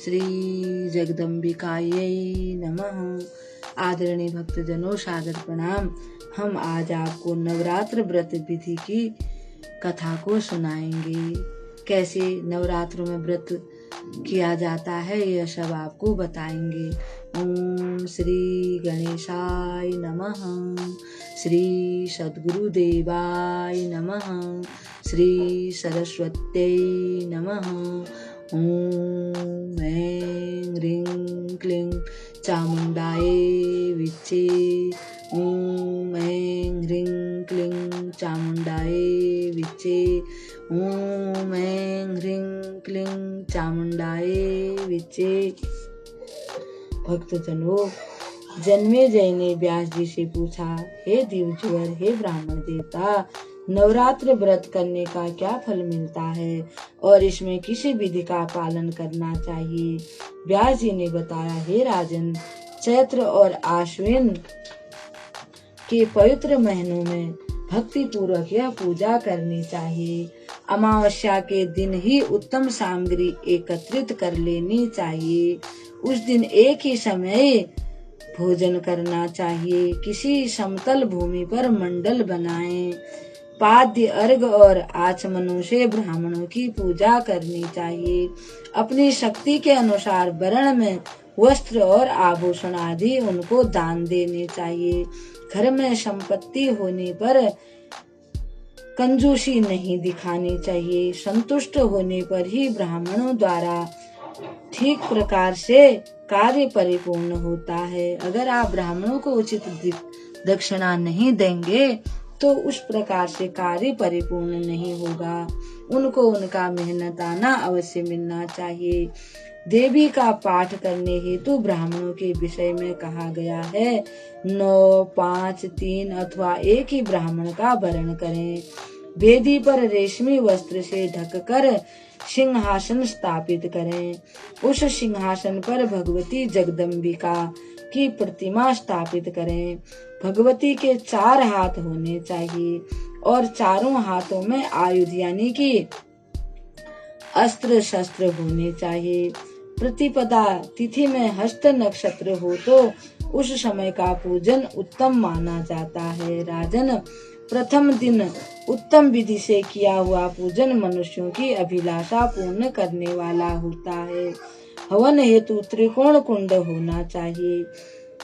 श्री जगदम्बिकायै नमः। आदरणीय भक्तजनों, सादर प्रणाम। हम आज आपको नवरात्र व्रत विधि की कथा को सुनाएंगे। कैसे नवरात्रों में व्रत किया जाता है यह सब आपको बताएंगे। ओम श्री गणेशाय नमः। श्री सद्गुरुदेवाय नमः। श्री सरस्वत्यै नमः। ओम ऐं ह्रीं क्लीं चामुण्डायै विच्चे। ओम ऐं ह्रीं क्लीं चामुण्डायै विच्चे। ओम ऐं ह्रीं क्लीं चामुण्डायै विच्चे। भक्तजनों, जन्मेजय ने व्यास जी से पूछा, हे दिवज्वर, हे ब्राह्मण देवता, नवरात्र व्रत करने का क्या फल मिलता है और इसमें किस विधि का पालन करना चाहिए। व्यास जी ने बताया, हे राजन, चैत्र और आश्विन के पवित्र महीनों में भक्ति पूर्वक यह पूजा करनी चाहिए। अमावस्या के दिन ही उत्तम सामग्री एकत्रित कर लेनी चाहिए। उस दिन एक ही समय भोजन करना चाहिए। किसी समतल भूमि पर मंडल बनाएं। पाद्य, अर्घ और आचमनों से ब्राह्मणों की पूजा करनी चाहिए। अपनी शक्ति के अनुसार वर्ण में वस्त्र और आभूषण आदि उनको दान देने चाहिए। घर में संपत्ति होने पर कंजूसी नहीं दिखानी चाहिए। संतुष्ट होने पर ही ब्राह्मणों द्वारा ठीक प्रकार से कार्य परिपूर्ण होता है। अगर आप ब्राह्मणों को उचित दक्षिणा नहीं देंगे तो उस प्रकार से कार्य परिपूर्ण नहीं होगा। उनको उनका मेहनताना अवश्य मिलना चाहिए। देवी का पाठ करने हेतु ब्राह्मणों के विषय में कहा गया है, 9, 5, 3 अथवा एक ही ब्राह्मण का वरण करें। वेदी पर रेशमी वस्त्र से ढककर सिंहासन स्थापित करें। उस सिंहासन पर भगवती जगदम्बिका की प्रतिमा स्थापित करें। भगवती के 4 हाथ होने चाहिए और चारों हाथों में आयुध यानी कि अस्त्र शस्त्र होने चाहिए। प्रतिपदा तिथि में हस्त नक्षत्र हो तो उस समय का पूजन उत्तम माना जाता है। राजन, प्रथम दिन उत्तम विधि से किया हुआ पूजन मनुष्यों की अभिलाषा पूर्ण करने वाला होता है। हवन हेतु त्रिकोण कुंड होना चाहिए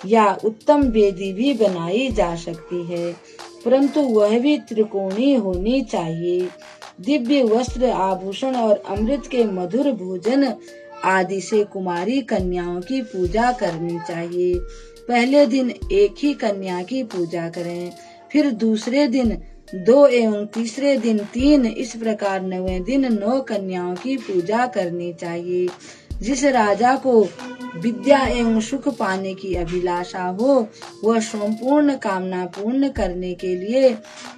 या उत्तम वेदी भी बनाई जा सकती है, परंतु वह भी त्रिकोणीय होनी चाहिए। दिव्य वस्त्र, आभूषण और अमृत के मधुर भोजन आदि से कुमारी कन्याओं की पूजा करनी चाहिए। पहले दिन एक ही कन्या की पूजा करें, फिर दूसरे दिन 2 एवं तीसरे दिन 3, इस प्रकार 9वें दिन 9 कन्याओं की पूजा करनी चाहिए। जिस राजा को विद्या एवं सुख पाने की अभिलाषा हो वह संपूर्ण कामना पूर्ण करने के लिए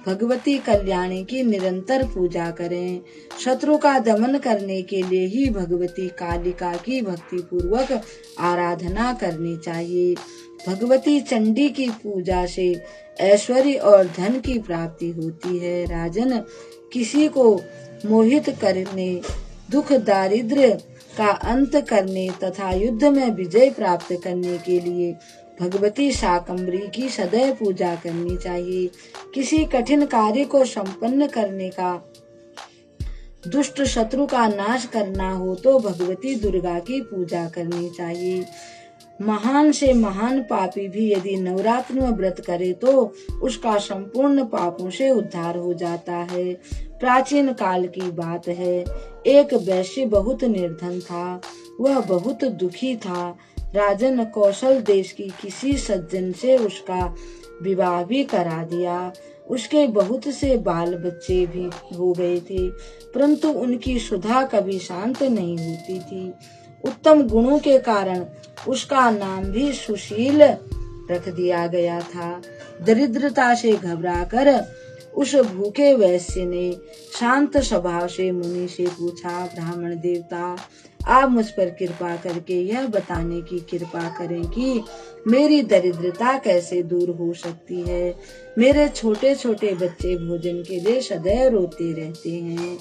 भगवती कल्याणी की निरंतर पूजा करें। शत्रु का दमन करने के लिए ही भगवती कालिका की भक्ति पूर्वक आराधना करनी चाहिए। भगवती चंडी की पूजा से ऐश्वर्य और धन की प्राप्ति होती है। राजन, किसी को मोहित करने, दुख दारिद्र्य का अंत करने तथा युद्ध में विजय प्राप्त करने के लिए भगवती शाकंभरी की सदैव पूजा करनी चाहिए। किसी कठिन कार्य को संपन्न करने का, दुष्ट शत्रु का नाश करना हो तो भगवती दुर्गा की पूजा करनी चाहिए। महान से महान पापी भी यदि नवरात्र में व्रत करे तो उसका संपूर्ण पापों से उद्धार हो जाता है। प्राचीन काल की बात है, एक वैश्य बहुत निर्धन था। वह बहुत दुखी था। राजन, कौशल देश की किसी सज्जन से उसका विवाह भी करा दिया। उसके बहुत से बाल बच्चे भी हो गए थे, परंतु उनकी सुधा कभी शांत नहीं होती थी। उत्तम गुणों के कारण उसका नाम भी सुशील रख दिया गया था। दरिद्रता से घबराकर उस भूखे वैश्य ने शांत स्वभाव से मुनि से पूछा, ब्राह्मण देवता, आप मुझ पर कृपा करके यह बताने की कृपा करें कि मेरी दरिद्रता कैसे दूर हो सकती है। मेरे छोटे छोटे बच्चे भोजन के लिए सदैव रोते रहते हैं।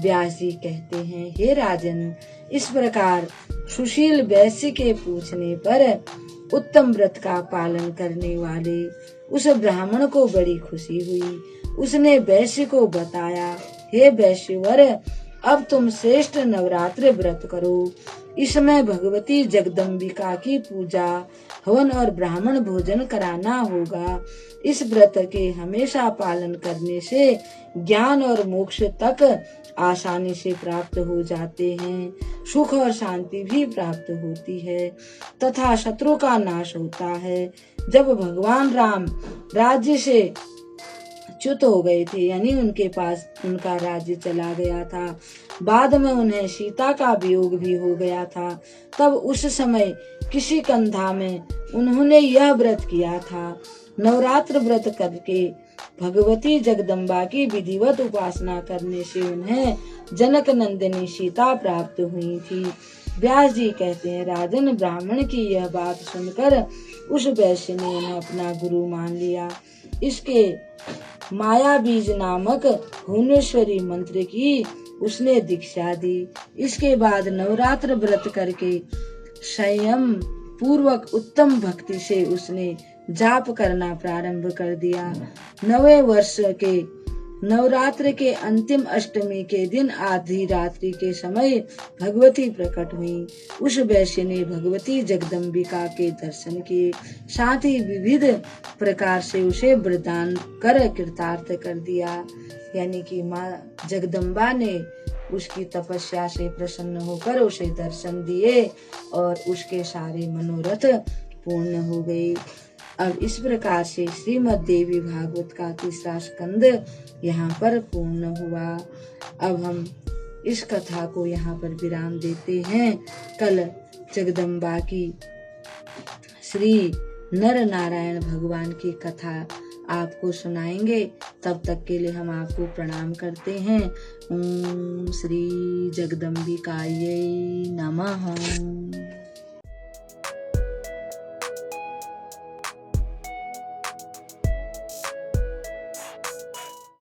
व्यास जी कहते हैं, हे राजन, इस प्रकार सुशील वैश्य के पूछने पर उत्तम व्रत का पालन करने वाले उस ब्राह्मण को बड़ी खुशी हुई। उसने वैश्य को बताया, हे वैश्यवर, अब तुम श्रेष्ठ नवरात्र व्रत करो। इसमें भगवती जगदम्बिका की पूजा, हवन और ब्राह्मण भोजन कराना होगा। इस व्रत के हमेशा पालन करने से ज्ञान और मोक्ष तक आसानी से प्राप्त हो जाते हैं। सुख और शांति भी प्राप्त होती है तथा शत्रु का नाश होता है। जब भगवान राम राज्य से च्युत हो गए थे, यानी उनके पास उनका राज्य चला गया था, बाद में उन्हें सीता का वियोग भी हो गया था, तब उस समय किसी कंधा में उन्होंने यह व्रत किया था। नवरात्र व्रत करके भगवती जगदम्बा की विधिवत उपासना करने से उन्हें जनक नंदिनी सीता प्राप्त हुई थी। व्यास जी कहते हैं, राजन, ब्राह्मण की यह बात सुनकर उस वैश्य ने उन्हें अपना गुरु मान लिया। इसके माया बीज नामक भुवनेश्वरी मंत्र की उसने दीक्षा दी। इसके बाद नवरात्र व्रत करके संयम पूर्वक उत्तम भक्ति से उसने जाप करना प्रारंभ कर दिया। नवे वर्ष के नवरात्र के अंतिम अष्टमी के दिन आधी रात्रि के समय भगवती प्रकट हुई। उस वैश्य ने भगवती जगदम्बिका के दर्शन किए, साथ ही विविध प्रकार से उसे वरदान कर कृतार्थ कर दिया। यानी कि माँ जगदम्बा ने उसकी तपस्या से प्रसन्न होकर उसे दर्शन दिए और उसके सारे मनोरथ पूर्ण हो गए। अब इस प्रकार से श्रीमद् देवी भागवत का तीसरा स्कंद यहाँ पर पूर्ण हुआ। अब हम इस कथा को यहाँ पर विराम देते हैं। कल जगदम्बा की श्री नर नारायण भगवान की कथा आपको सुनाएंगे। तब तक के लिए हम आपको प्रणाम करते हैं। ओम श्री जगदम्बिकायै नमः।